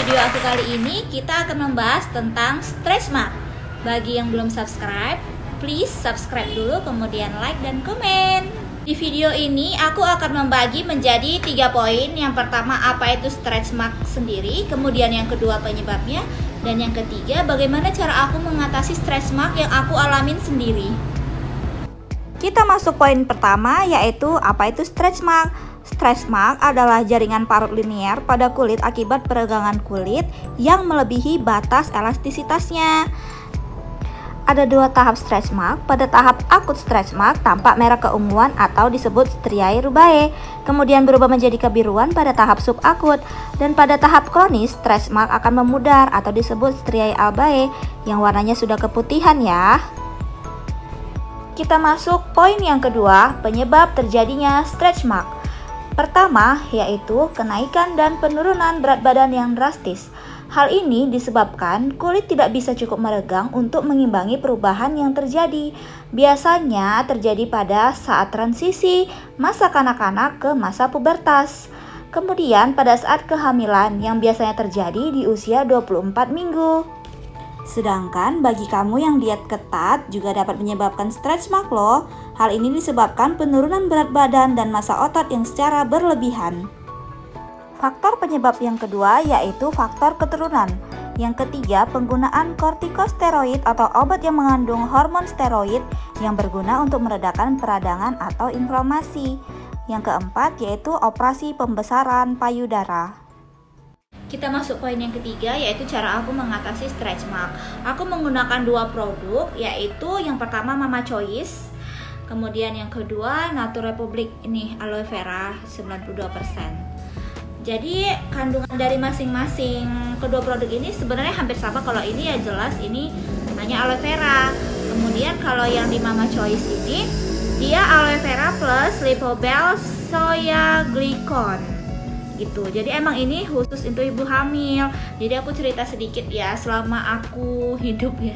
video aku kali ini kita akan membahas tentang stretch mark. Bagi yang belum subscribe, please subscribe dulu, kemudian like dan komen. Di video ini aku akan membagi menjadi 3 poin. Yang pertama, apa itu stretch mark sendiri, kemudian yang kedua penyebabnya, dan yang ketiga bagaimana cara aku mengatasi stretch mark yang aku alamin sendiri. Kita masuk poin pertama, yaitu apa itu stretch mark. Stretch mark adalah jaringan parut linear pada kulit akibat peregangan kulit yang melebihi batas elastisitasnya. Ada 2 tahap stretch mark. Pada tahap akut stretch mark tampak merah keunguan atau disebut striae rubeae, kemudian berubah menjadi kebiruan pada tahap subakut, dan pada tahap kronis stretch mark akan memudar atau disebut striae albae yang warnanya sudah keputihan ya. Kita masuk poin yang kedua, penyebab terjadinya stretch mark. Pertama, yaitu kenaikan dan penurunan berat badan yang drastis. Hal ini disebabkan kulit tidak bisa cukup meregang untuk mengimbangi perubahan yang terjadi. Biasanya terjadi pada saat transisi masa kanak-kanak ke masa pubertas. Kemudian pada saat kehamilan yang biasanya terjadi di usia 24 minggu. Sedangkan bagi kamu yang diet ketat juga dapat menyebabkan stretch mark loh. Hal ini disebabkan penurunan berat badan dan massa otot yang secara berlebihan. Faktor penyebab yang kedua yaitu faktor keturunan. Yang ketiga, penggunaan kortikosteroid atau obat yang mengandung hormon steroid yang berguna untuk meredakan peradangan atau inflamasi. Yang keempat yaitu operasi pembesaran payudara. Kita masuk poin yang ketiga, yaitu cara aku mengatasi stretch mark. Aku menggunakan 2 produk, yaitu yang pertama Mama Choice, kemudian yang kedua Nature Republic, ini aloe vera 92%. Jadi kandungan dari masing-masing kedua produk ini sebenarnya hampir sama. Kalau ini ya jelas ini hanya aloe vera. Kemudian kalau yang di Mama Choice ini dia aloe vera plus lipobel soya glycon gitu. Jadi emang ini khusus untuk ibu hamil. Jadi aku cerita sedikit ya, selama aku hidup ya,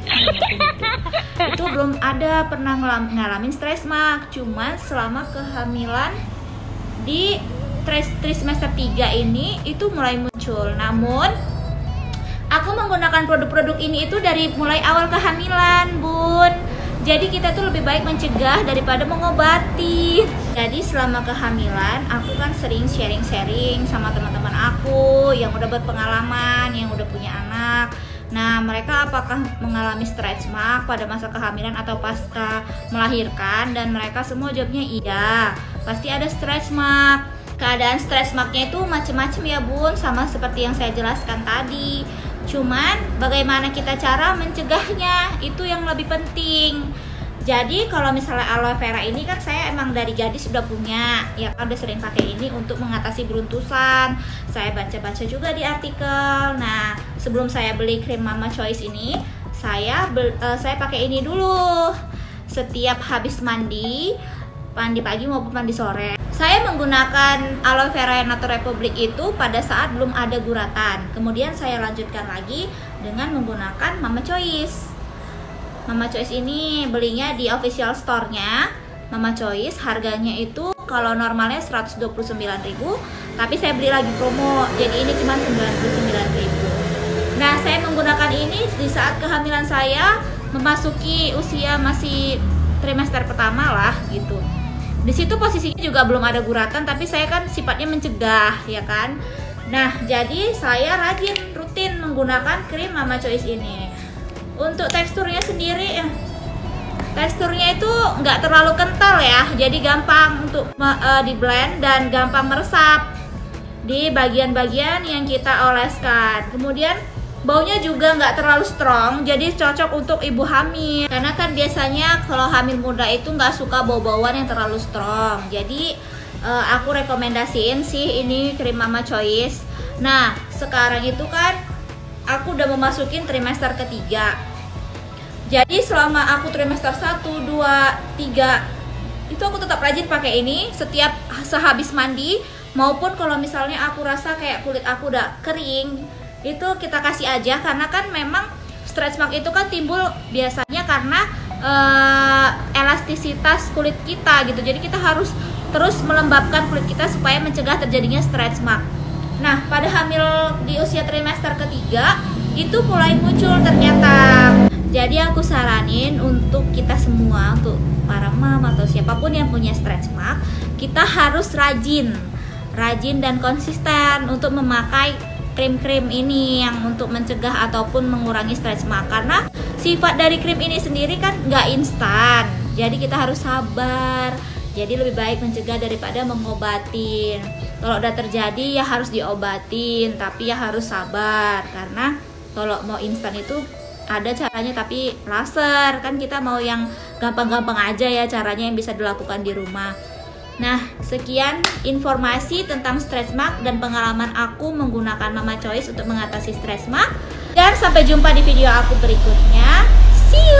itu belum ada pernah ngalamin stretch mark. Cuman selama kehamilan di trimester 3 ini itu mulai muncul. Namun aku menggunakan produk-produk ini itu dari mulai awal kehamilan, Bun. Jadi kita tuh lebih baik mencegah daripada mengobati. Jadi selama kehamilan aku kan sering sharing-sharing sama teman-teman aku yang udah berpengalaman, yang udah punya anak. Nah, mereka apakah mengalami stretch mark pada masa kehamilan atau pasca melahirkan? Dan mereka semua jawabnya iya, pasti ada stretch mark. Keadaan stretch marknya itu macam-macam ya Bun, sama seperti yang saya jelaskan tadi. Cuman bagaimana kita cara mencegahnya itu yang lebih penting. Jadi kalau misalnya aloe vera ini kan saya emang dari gadis sudah punya, ya kan udah sering pakai ini untuk mengatasi beruntusan. Saya baca-baca juga di artikel. Nah, sebelum saya beli krim Mama Choice ini, saya pakai ini dulu. Setiap habis mandi pagi maupun mandi sore. Saya menggunakan aloe vera Nature Republic itu pada saat belum ada guratan. Kemudian saya lanjutkan lagi dengan menggunakan Mama Choice. Mama Choice ini belinya di official store-nya Mama Choice. Harganya itu kalau normalnya 129.000, tapi saya beli lagi promo. Jadi ini cuma 99.000. Nah, saya menggunakan ini di saat kehamilan saya memasuki usia masih trimester pertama lah gitu. Di situ posisinya juga belum ada guratan, tapi saya kan sifatnya mencegah, ya kan. Nah, jadi saya rutin menggunakan krim Mama Choice ini. Untuk teksturnya sendiri, teksturnya itu nggak terlalu kental ya, jadi gampang untuk di blend dan gampang meresap di bagian-bagian yang kita oleskan. Kemudian baunya juga nggak terlalu strong, jadi cocok untuk ibu hamil. Karena kan biasanya kalau hamil muda itu nggak suka bau-bauan yang terlalu strong. Jadi aku rekomendasiin sih ini krim Mama Choice. Nah, sekarang itu kan aku udah memasukin trimester ketiga. Jadi selama aku trimester 1, 2, 3 itu aku tetap rajin pakai ini setiap sehabis mandi, maupun kalau misalnya aku rasa kayak kulit aku udah kering, itu kita kasih aja. Karena kan memang stretch mark itu kan timbul biasanya karena elastisitas kulit kita gitu. Jadi kita harus terus melembabkan kulit kita supaya mencegah terjadinya stretch mark. Nah, pada hamil di usia trimester ketiga itu mulai muncul ternyata. Jadi aku saranin untuk kita semua, untuk para mom atau siapapun yang punya stretch mark, kita harus rajin dan konsisten untuk memakai krim-krim ini yang untuk mencegah ataupun mengurangi stretch mark. Karena sifat dari krim ini sendiri kan nggak instan, jadi kita harus sabar. Jadi lebih baik mencegah daripada mengobatin. Kalau udah terjadi ya harus diobatin, tapi ya harus sabar. Karena kalau mau instan itu ada caranya, tapi laser kan kita mau yang gampang-gampang aja ya caranya yang bisa dilakukan di rumah. Nah, sekian informasi tentang stretch mark dan pengalaman aku menggunakan Mama Choice untuk mengatasi stretch mark. Dan sampai jumpa di video aku berikutnya. See you!